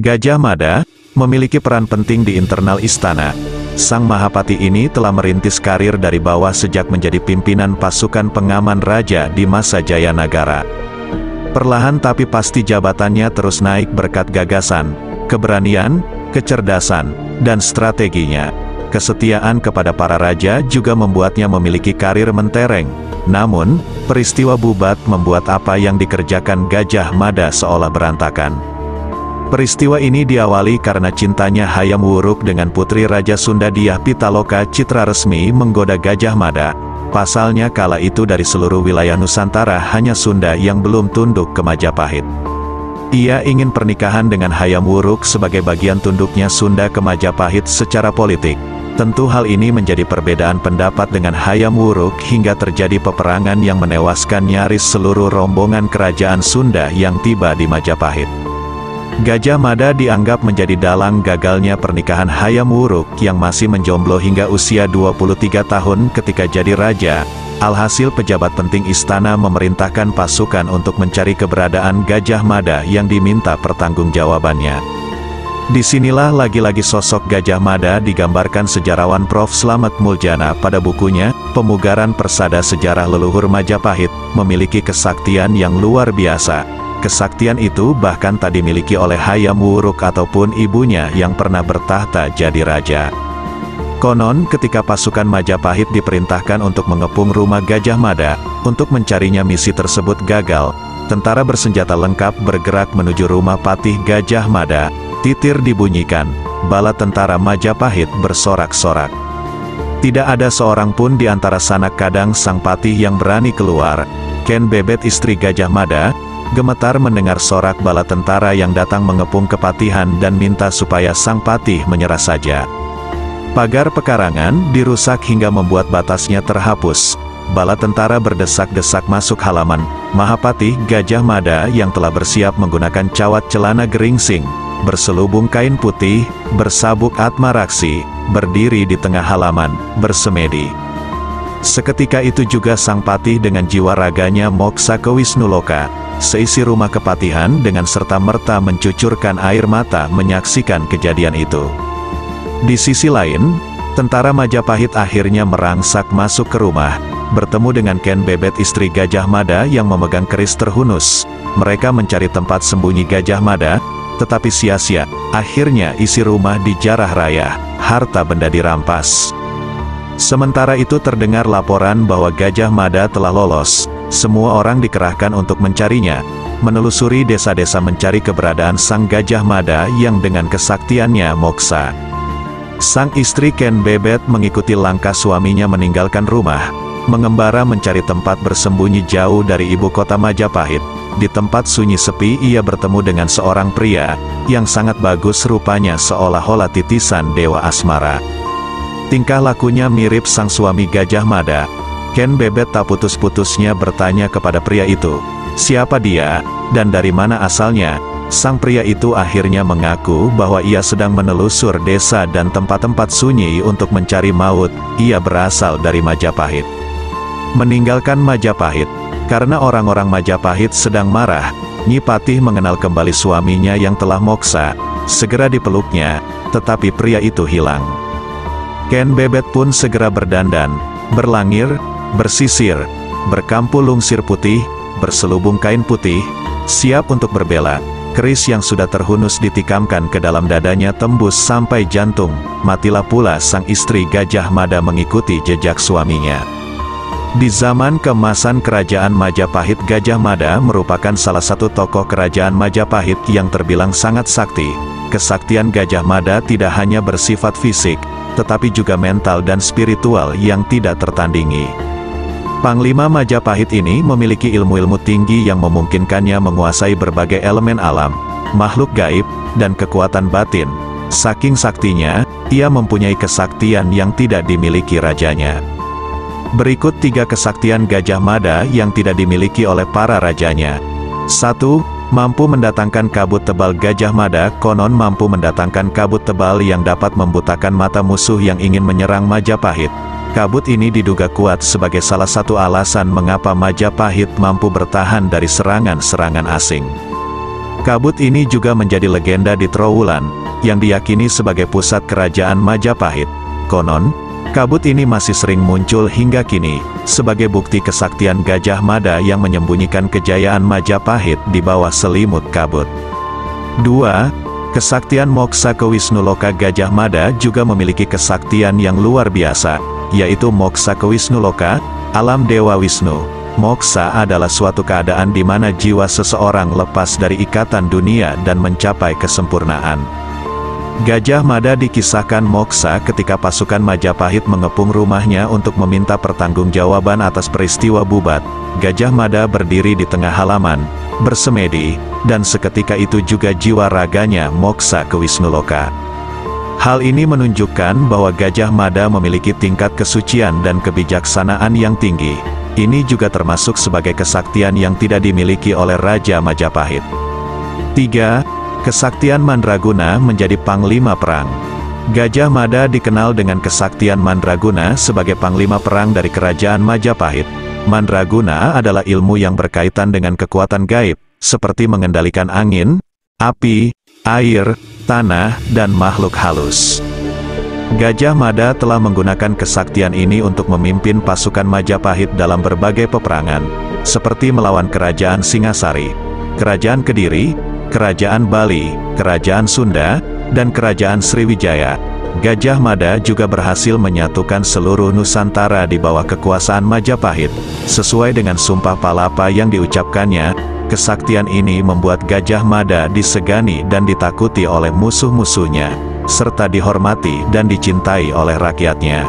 Gajah Mada memiliki peran penting di internal istana. Sang Mahapati ini telah merintis karir dari bawah sejak menjadi pimpinan pasukan pengaman raja di masa Jaya Nagara. Perlahan tapi pasti jabatannya terus naik berkat gagasan, keberanian, kecerdasan, dan strateginya. Kesetiaan kepada para raja juga membuatnya memiliki karir mentereng. Namun, peristiwa Bubat membuat apa yang dikerjakan Gajah Mada seolah berantakan. Peristiwa ini diawali karena cintanya Hayam Wuruk dengan putri Raja Sunda Dyah Pitaloka Citra resmi menggoda Gajah Mada. Pasalnya kala itu dari seluruh wilayah Nusantara hanya Sunda yang belum tunduk ke Majapahit. Ia ingin pernikahan dengan Hayam Wuruk sebagai bagian tunduknya Sunda ke Majapahit secara politik. Tentu hal ini menjadi perbedaan pendapat dengan Hayam Wuruk hingga terjadi peperangan yang menewaskan nyaris seluruh rombongan kerajaan Sunda yang tiba di Majapahit. Gajah Mada dianggap menjadi dalang gagalnya pernikahan Hayam Wuruk yang masih menjomblo hingga usia 23 tahun ketika jadi raja. Alhasil pejabat penting istana memerintahkan pasukan untuk mencari keberadaan Gajah Mada yang diminta pertanggungjawabannya. Disinilah lagi-lagi sosok Gajah Mada digambarkan sejarawan Prof. Slamet Muljana pada bukunya, Pemugaran Persada Sejarah Leluhur Majapahit, memiliki kesaktian yang luar biasa. Kesaktian itu bahkan tak dimiliki oleh Hayam Wuruk ataupun ibunya yang pernah bertahta jadi raja. Konon ketika pasukan Majapahit diperintahkan untuk mengepung rumah Gajah Mada, untuk mencarinya misi tersebut gagal, tentara bersenjata lengkap bergerak menuju rumah Patih Gajah Mada, titir dibunyikan, bala tentara Majapahit bersorak-sorak. Tidak ada seorang pun di antara sanak kadang sang Patih yang berani keluar. Ken Bebet istri Gajah Mada, gemetar mendengar sorak bala tentara yang datang mengepung kepatihan dan minta supaya sang Patih menyerah saja. Pagar pekarangan dirusak hingga membuat batasnya terhapus. Bala tentara berdesak-desak masuk halaman. Mahapatih Gajah Mada yang telah bersiap menggunakan cawat celana geringsing, berselubung kain putih, bersabuk atmaraksi, berdiri di tengah halaman, bersemedi. Seketika itu juga sang Patih dengan jiwa raganya moksa ke Wisnuloka. Seisi rumah kepatihan dengan serta-merta mencucurkan air mata menyaksikan kejadian itu. Di sisi lain, tentara Majapahit akhirnya merangsak masuk ke rumah, bertemu dengan Ken Bebet istri Gajah Mada yang memegang keris terhunus. Mereka mencari tempat sembunyi Gajah Mada, tetapi sia-sia. Akhirnya isi rumah dijarah rayah, harta benda dirampas. Sementara itu terdengar laporan bahwa Gajah Mada telah lolos. Semua orang dikerahkan untuk mencarinya, menelusuri desa-desa mencari keberadaan sang Gajah Mada yang dengan kesaktiannya moksa. Sang istri Ken Bebet mengikuti langkah suaminya meninggalkan rumah, mengembara mencari tempat bersembunyi jauh dari ibu kota Majapahit. Di tempat sunyi sepi ia bertemu dengan seorang pria, yang sangat bagus rupanya seolah-olah titisan dewa asmara. Tingkah lakunya mirip sang suami Gajah Mada. Ken Bebet tak putus-putusnya bertanya kepada pria itu, siapa dia, dan dari mana asalnya. Sang pria itu akhirnya mengaku bahwa ia sedang menelusur desa dan tempat-tempat sunyi untuk mencari maut. Ia berasal dari Majapahit. Meninggalkan Majapahit, karena orang-orang Majapahit sedang marah, Nyi Patih mengenal kembali suaminya yang telah moksa, segera dipeluknya, tetapi pria itu hilang. Ken Bebet pun segera berdandan, berlangir, bersisir, berkampu lungsir putih, berselubung kain putih, siap untuk berbela. Keris yang sudah terhunus ditikamkan ke dalam dadanya tembus sampai jantung. Matilah pula sang istri Gajah Mada mengikuti jejak suaminya. Di zaman keemasan kerajaan Majapahit, Gajah Mada merupakan salah satu tokoh kerajaan Majapahit yang terbilang sangat sakti. Kesaktian Gajah Mada tidak hanya bersifat fisik, tetapi juga mental dan spiritual yang tidak tertandingi. Panglima Majapahit ini memiliki ilmu-ilmu tinggi yang memungkinkannya menguasai berbagai elemen alam, makhluk gaib, dan kekuatan batin. Saking saktinya, ia mempunyai kesaktian yang tidak dimiliki rajanya. Berikut 3 kesaktian Gajah Mada yang tidak dimiliki oleh para rajanya. 1. Mampu mendatangkan kabut tebal. Gajah Mada konon mampu mendatangkan kabut tebal yang dapat membutakan mata musuh yang ingin menyerang Majapahit. Kabut ini diduga kuat sebagai salah satu alasan mengapa Majapahit mampu bertahan dari serangan-serangan asing. Kabut ini juga menjadi legenda di Trowulan, yang diyakini sebagai pusat kerajaan Majapahit. Konon, kabut ini masih sering muncul hingga kini, sebagai bukti kesaktian Gajah Mada yang menyembunyikan kejayaan Majapahit di bawah selimut kabut. 2. Kesaktian Moksa Kewisnuloka. Gajah Mada juga memiliki kesaktian yang luar biasa, yaitu Moksa Kewisnuloka, alam Dewa Wisnu. Moksa adalah suatu keadaan di mana jiwa seseorang lepas dari ikatan dunia dan mencapai kesempurnaan. Gajah Mada dikisahkan moksa ketika pasukan Majapahit mengepung rumahnya untuk meminta pertanggungjawaban atas peristiwa Bubat. Gajah Mada berdiri di tengah halaman, bersemedi, dan seketika itu juga jiwa raganya moksa ke Wisnuloka. Hal ini menunjukkan bahwa Gajah Mada memiliki tingkat kesucian dan kebijaksanaan yang tinggi. Ini juga termasuk sebagai kesaktian yang tidak dimiliki oleh Raja Majapahit. 3. Kesaktian Mandraguna menjadi panglima perang. Gajah Mada dikenal dengan kesaktian Mandraguna sebagai panglima perang dari kerajaan Majapahit. Mandraguna adalah ilmu yang berkaitan dengan kekuatan gaib, seperti mengendalikan angin, api, air, tanah, dan makhluk halus. Gajah Mada telah menggunakan kesaktian ini untuk memimpin pasukan Majapahit dalam berbagai peperangan, seperti melawan Kerajaan Singasari, Kerajaan Kediri, Kerajaan Bali, Kerajaan Sunda, dan Kerajaan Sriwijaya. Gajah Mada juga berhasil menyatukan seluruh Nusantara di bawah kekuasaan Majapahit. Sesuai dengan sumpah palapa yang diucapkannya, kesaktian ini membuat Gajah Mada disegani dan ditakuti oleh musuh-musuhnya, serta dihormati dan dicintai oleh rakyatnya.